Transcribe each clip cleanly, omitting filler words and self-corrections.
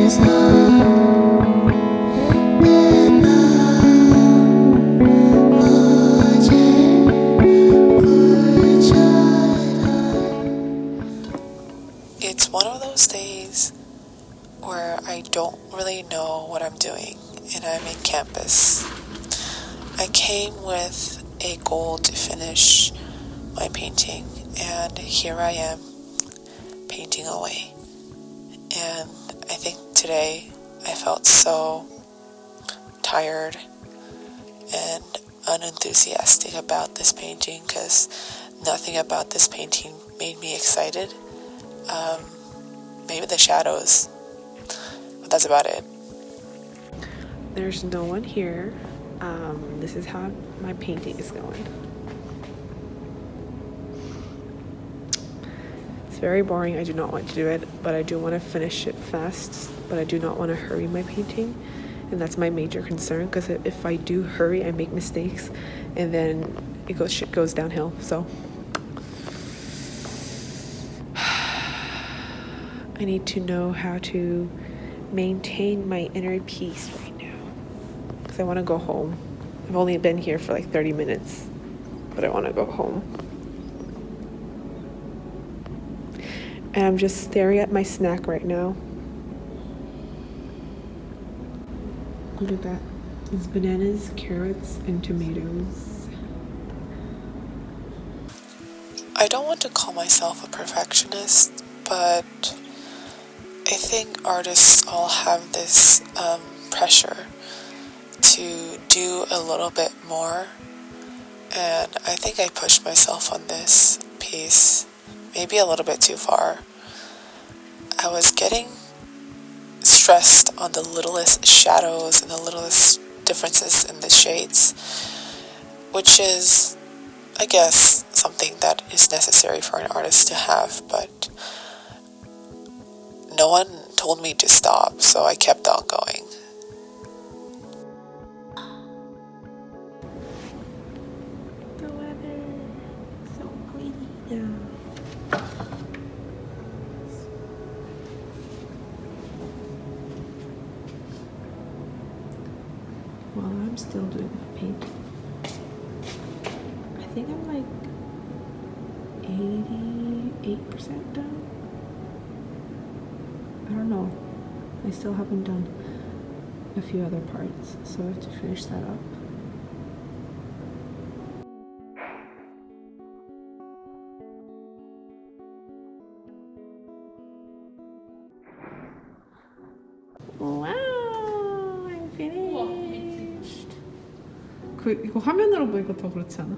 It's one of those days where I don't really know what I'm doing, and I'm in campus. I came with a goal to finish my painting, and here I am painting away. And I think today I felt so tired and unenthusiastic about this painting because nothing about this painting made me excited. Maybe the shadows, but that's about it. There's no one here. This is how my painting is going. It's very boring. I do not want to do it, but I do want to finish it fast, but I do not want to hurry my painting, and that's my major concern, because if I do hurry, I make mistakes, and then shit goes downhill. So I need to know how to maintain my inner peace right now, because I want to go home. I've only been here for like 30 minutes, but I want to go home. And I'm just staring at my snack right now. Look at that. It's bananas, carrots, and tomatoes. I don't want to call myself a perfectionist, but I think artists all have this pressure to do a little bit more, and I think I pushed myself on this piece maybe a little bit too far. I was getting stressed on the littlest shadows and the littlest differences in the shades, which is, I guess, something that is necessary for an artist to have, but no one told me to stop, so I kept on going. The weather is so pretty now. Well, I'm still doing my painting. I think I'm like 88% done. I don't know. I still haven't done a few other parts, so I have to finish that up. Wow, I'm finished. 이거 화면으로 보니까 더 그렇지 않아?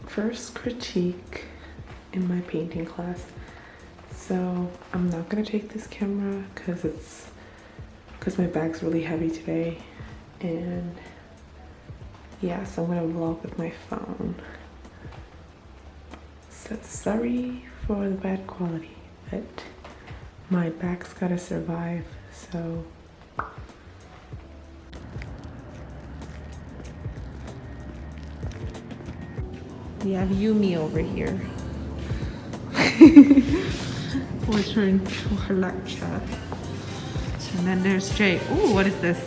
First critique in my painting class. So I'm not gonna take this camera because my bag's really heavy today, and yeah, so I'm gonna vlog with my phone. So sorry for the bad quality, but my bag's gotta survive. So we have Yumi over here. We're trying to lecture. And then there's Jay. Ooh, what is this?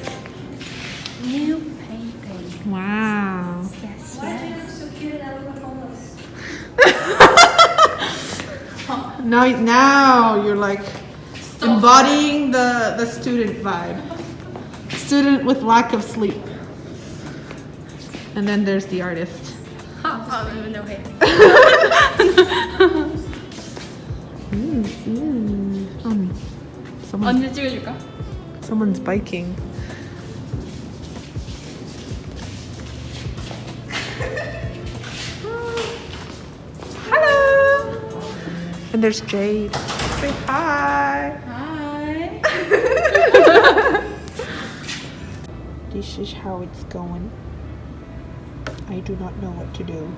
New painting. Wow. Yes, yes. So cute. I look homeless. Now you're like embodying the student vibe. Student with lack of sleep. And then there's the artist. No way. 언제 찍어줄까? Someone's biking. Hello. And there's Jade. Say hi. Hi. This is how it's going. I do not know what to do.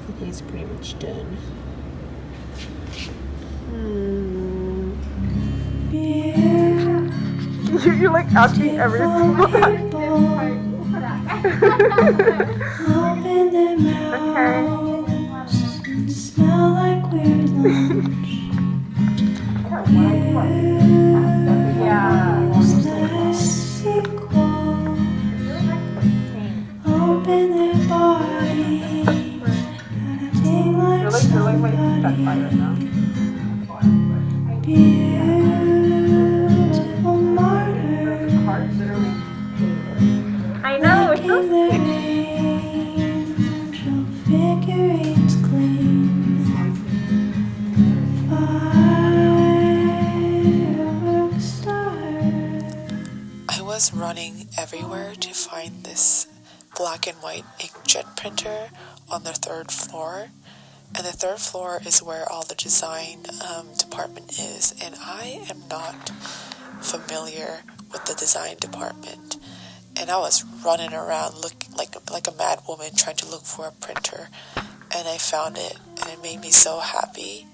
I think it's pretty much done. You're like asking every single time. Open their mouths and smell like weird lunch. Use the sequel. Open their body, acting like somebody. Beautiful martyr. I know, it's so Their angel figurines clean. Firework star. I was running everywhere to find this black and white inkjet printer on the third floor. And the third floor is where all the design department is. And I am not familiar with the design department. And I was running around like a mad woman trying to look for a printer. And I found it. And it made me so happy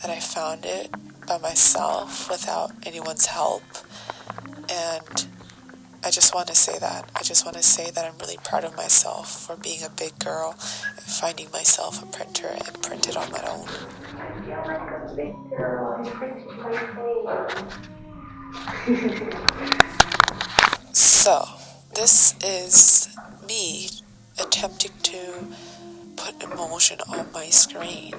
that I found it by myself without anyone's help. And I just want to say that. I just want to say that I'm really proud of myself for being a big girl and finding myself a printer and print it on my own. I feel like a big girl and printed my face. So, this is me attempting to put emotion on my screen.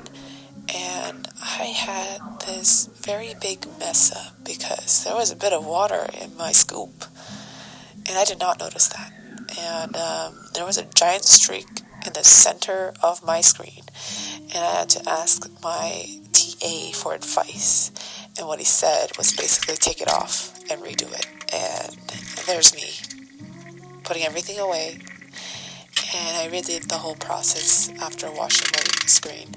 And I had this very big mess up because there was a bit of water in my scoop. And I did not notice that. And there was a giant streak in the center of my screen. And I had to ask my TA for advice. And what he said was basically take it off and redo it. And there's me, putting everything away. And I redid the whole process after washing my screen.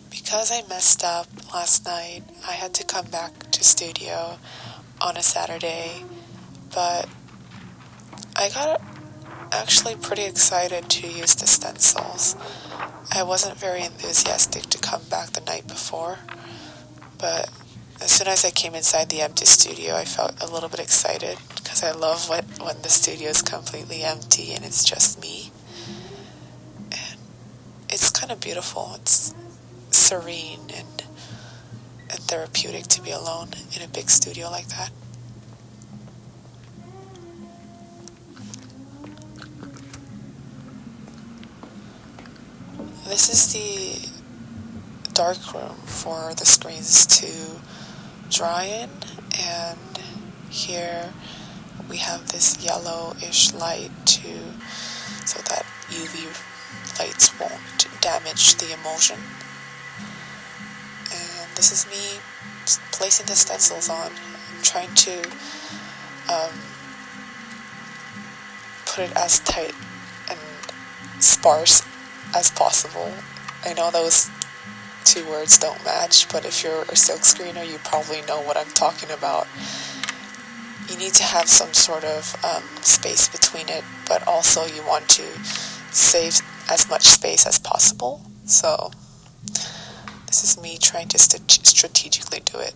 Because I messed up last night, I had to come back to studio on a Saturday. But I got actually pretty excited to use the stencils. I wasn't very enthusiastic to come back the night before, but as soon as I came inside the empty studio, I felt a little bit excited because I love when the studio is completely empty and it's just me. And it's kind of beautiful. It's serene and therapeutic to be alone in a big studio like that. This is the dark room for the screens to dry in, and here we have this yellowish light so that UV lights won't damage the emulsion. And this is me placing the stencils on. I'm trying to put it as tight and sparse as possible. I know those two words don't match, but if you're a silkscreener, you probably know what I'm talking about. You need to have some sort of space between it, but also you want to save as much space as possible. So this is me trying to strategically do it.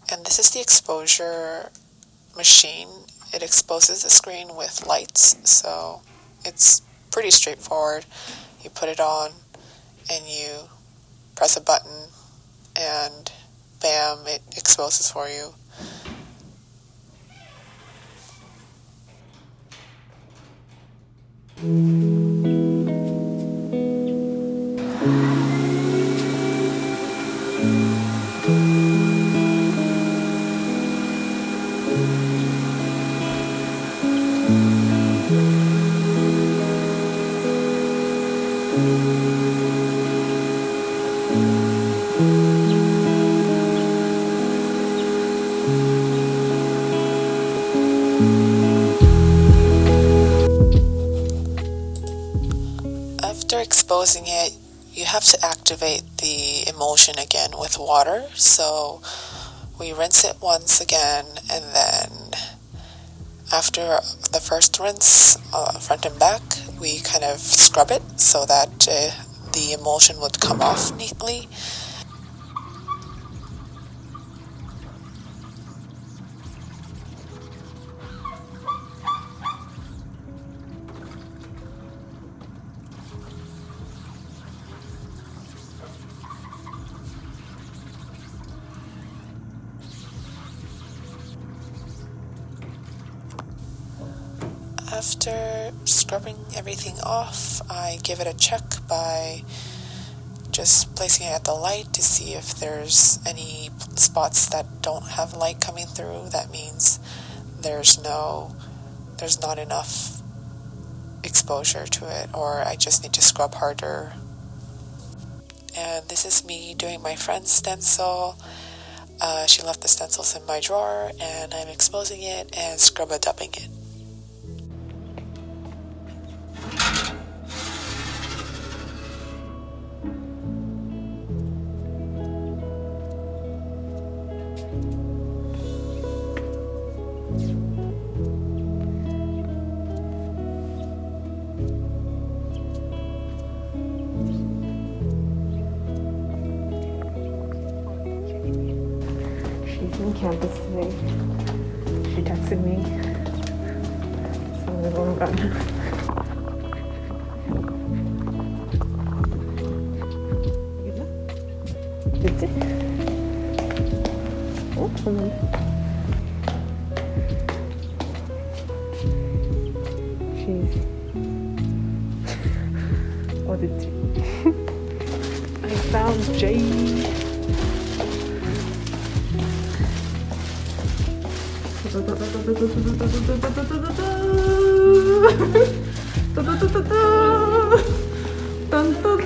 And this is the exposure machine. It exposes the screen with lights, so it's pretty straightforward. You put it on and you press a button and bam, it exposes for you. After exposing it, you have to activate the emulsion again with water. So we rinse it once again, and then After the first rinse, front and back, we kind of scrub it so that the emulsion would come off neatly. After scrubbing everything off, I give it a check by just placing it at the light to see if there's any spots that don't have light coming through. That means there's not enough exposure to it, or I just need to scrub harder. And this is me doing my friend's stencil. She left the stencils in my drawer, and I'm exposing it and scrub-a-dubbing it. She's in campus today. She texted me. So I'm gonna go and run. Did it? Oh, hold on. She's... What did you... I found Jay. Dun, dun,